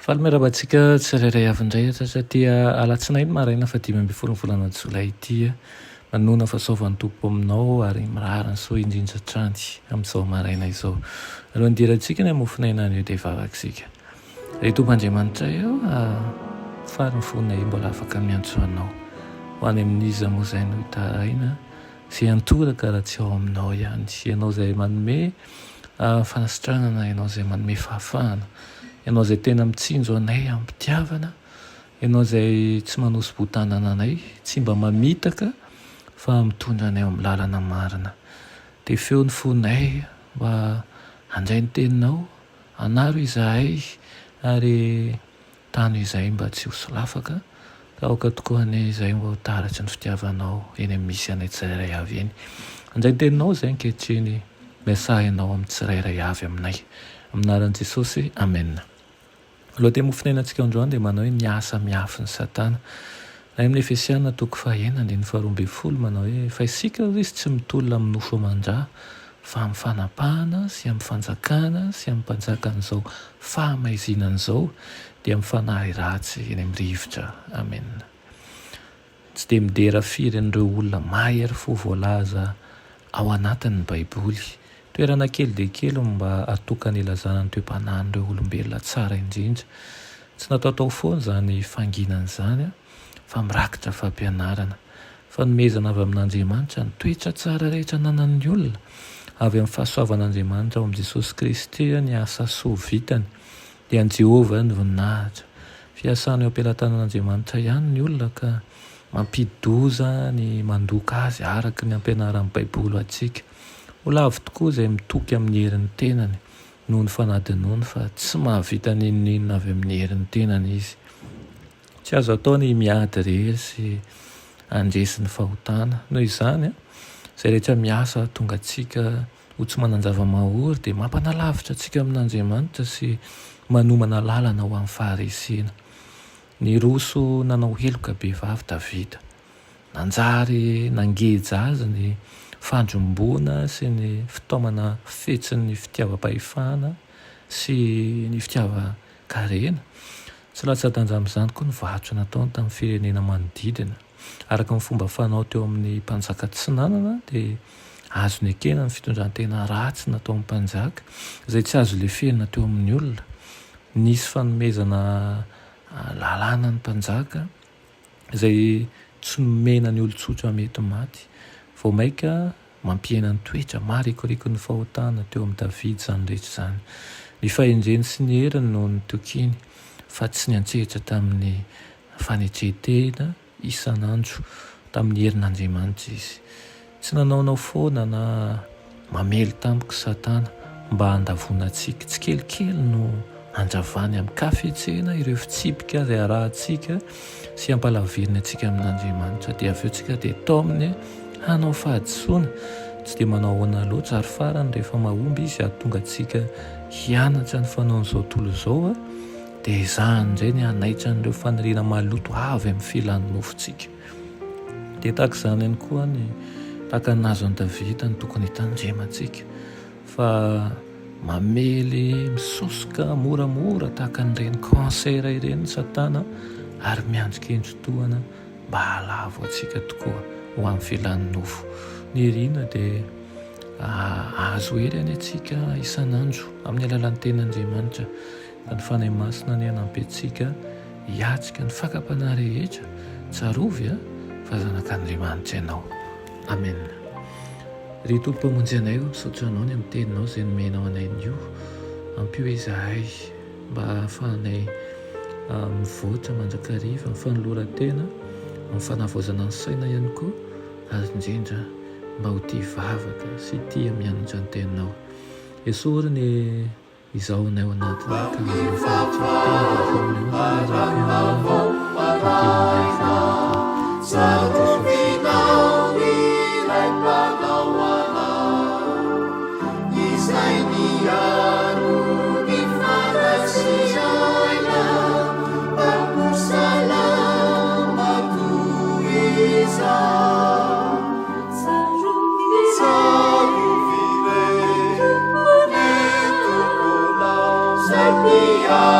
Fahameravatsika tsirairay avy indray satria alatsinainy maraina fa 5 volana jolay ity manoana fahasoavan'ny tompo aminao ary mirarany soa indrindra trany amin'izao maraina izao. Alohan'ny dirantsika ny amofinaina an'io dia vavaksika. Ry Tompoandriamanitra eo farany fonay mbola afaka miantso anao ho any amin'iza moa izay no hitaraina izay antoraka raha tsy ao aminao ihany. Ianao izay manome fanasitranana, ianao izay manome fahafahana, ianao izay tena mitsinjo anay amin'ny mpitiavana, ianao izay tsy manosy-botanana anay, tsy mba mamitaka fa mitondra anay amin'ny lalana marina. Dia feo ny fonay mba handray ny teninao, anaro izahay ary tany izay mba tsy ho solafaka, ka aoka tokoa anay izay mba ho taratry ny fitiavanao eny amin'ny misy anay tsirairay avy eny. Handray ny teninao izay ankehitriny, miasahinao amin'ny tsirairay avy aminay. Aminaran'i Jesosy, amen. Aloha dia mofinainantsika androany dia manao hoe miasa miafy ny Satana. Raha amin'ny Efesiana 4:12 manao hoe fa isika izy tsy mitolona amin'ny nofo aman-drà fa amin'ny fanapahana sy amin'ny fanjakana sy amin'ny mpanjakan'izao fahamaizinan'izao dia amin'ny fanahy ratsy eny amin'ny rivotra. Amen. Tsy dia midera firy an'ireo olona mahery fo voalaza ao anatin'ny Baiboly. Toerana kely dia kely mba atokana ilazana ny toe-panahin'ireo olombelona tsara indrindra. Tsy nataotao foana izany fanginana izany fa mirakitra fampianarana. Fanomezana avy amin'Andriamanitra ny toetra tsara rehetra nanan'ny olona avy amin'ny fahasoavan'Andriamanitra ao amin'i Jesosy Kristy ny asa soa vitany dia an Jehovah ny voninahitra. Fiasana eo am-pelatanan'Andriamanitra ihany ny olona ka mampidi-doza ny mandoka azy araka ny ampianaran'ny Baiboly antsika. Ho lavo tokoa izay mitoky amin'ny herin'ny tenany noho ny fanadinoany fa tsy mahavita n'inon'inona avy amin'ny herin'ny tenany izy. Tsy azo atao ny miady irery sy andresy ny fahotana. Noho izany izay rehetra miasa tonga antsika ho tsy manan-java-mahory dia mampanalavitra antsika amin'Andriamanitra sy manomana lalana ho amin'ny faharesena. Ny roso nanao heloka be vavy Davida, nanjary nangeja azy ny fandromboana sy ny fitaomana fetsin'ny fitiavam-pahefana sy ny fitiavan-karena. Tsy latsa-danja amin'izany koa ny varotra nataony tamin'ny firenena manodidina. Araka ny fomba fanao teo amin'ny mpanjaka tsy nanana dia azo ny ekena ny fitondrantena ratsy natao amin'ny mpanjaka izay tsy azo lefena teo amin'ny olona. Nisy fanomezana lalàna ny mpanjaka izay tsy nomena ny olon-tsotra mety maty. Vao maika mampiena ny toetra marikoriko ny fahotana teo amin'ny Davida izany rehetra izany. Ny fahendreny sy ny heriny no nitokiny fa tsy ny antsehatra tamin'ny fanetretena isan'andro tamin'ny herin'Andriamanitra izy. Tsy nanaonao foana na mamely tampoka Satana mba handavona antsika. Tsy kelikely no andravany amin'ny kafetsena ireo fitsipika izay arahantsika sy hampalaviriny antsika amin'Andriamanitra. Dia avy eo tsika dia tao amin'ny hanao fahadisoana, tsy dia manao ahoana loatra ary farany rehefa mahomby izy ahatonga antsika hianatra ny fanaon'izao tontolo izao dia izany indray ny hanaitra n'ireo faniriana maloto avy amin'ny filan'ny nofontsika. Dia tahaka izany ihany koa ny tahaka ny nazo an'i Davida ny tokony hitandremantsika fa mamely misosoka moramora tahaka n'ireny kansera ireny Satana ary miandrika endro-toana mba halavo antsika tokoa ho amin'ny filan'ny nofo. Ny rina dia azo hery any antsika isan'andro amin'ny alalan'ny ten'Andriamanitra ka ny fanahy masina ny hanampy antsika hiatrika ny fakapana rehetra tsarovy fa zanak'Andriamanitra ianao. Amen. Ry Tompo mpamonjy anay misaotra anao ny amin'ny teninao izay nomenao anay nio, ampio izahay mba ahafahanay mivoatra mandrakariva amin'ny fanoloran-tena, amin'ny fanavaozana ny saina ihany koa ary indrindra mba ho tia vavaka sy tia mianatra ny teninao. Esory ny izaho anay ao anatiny ka amin'ny Salama tu a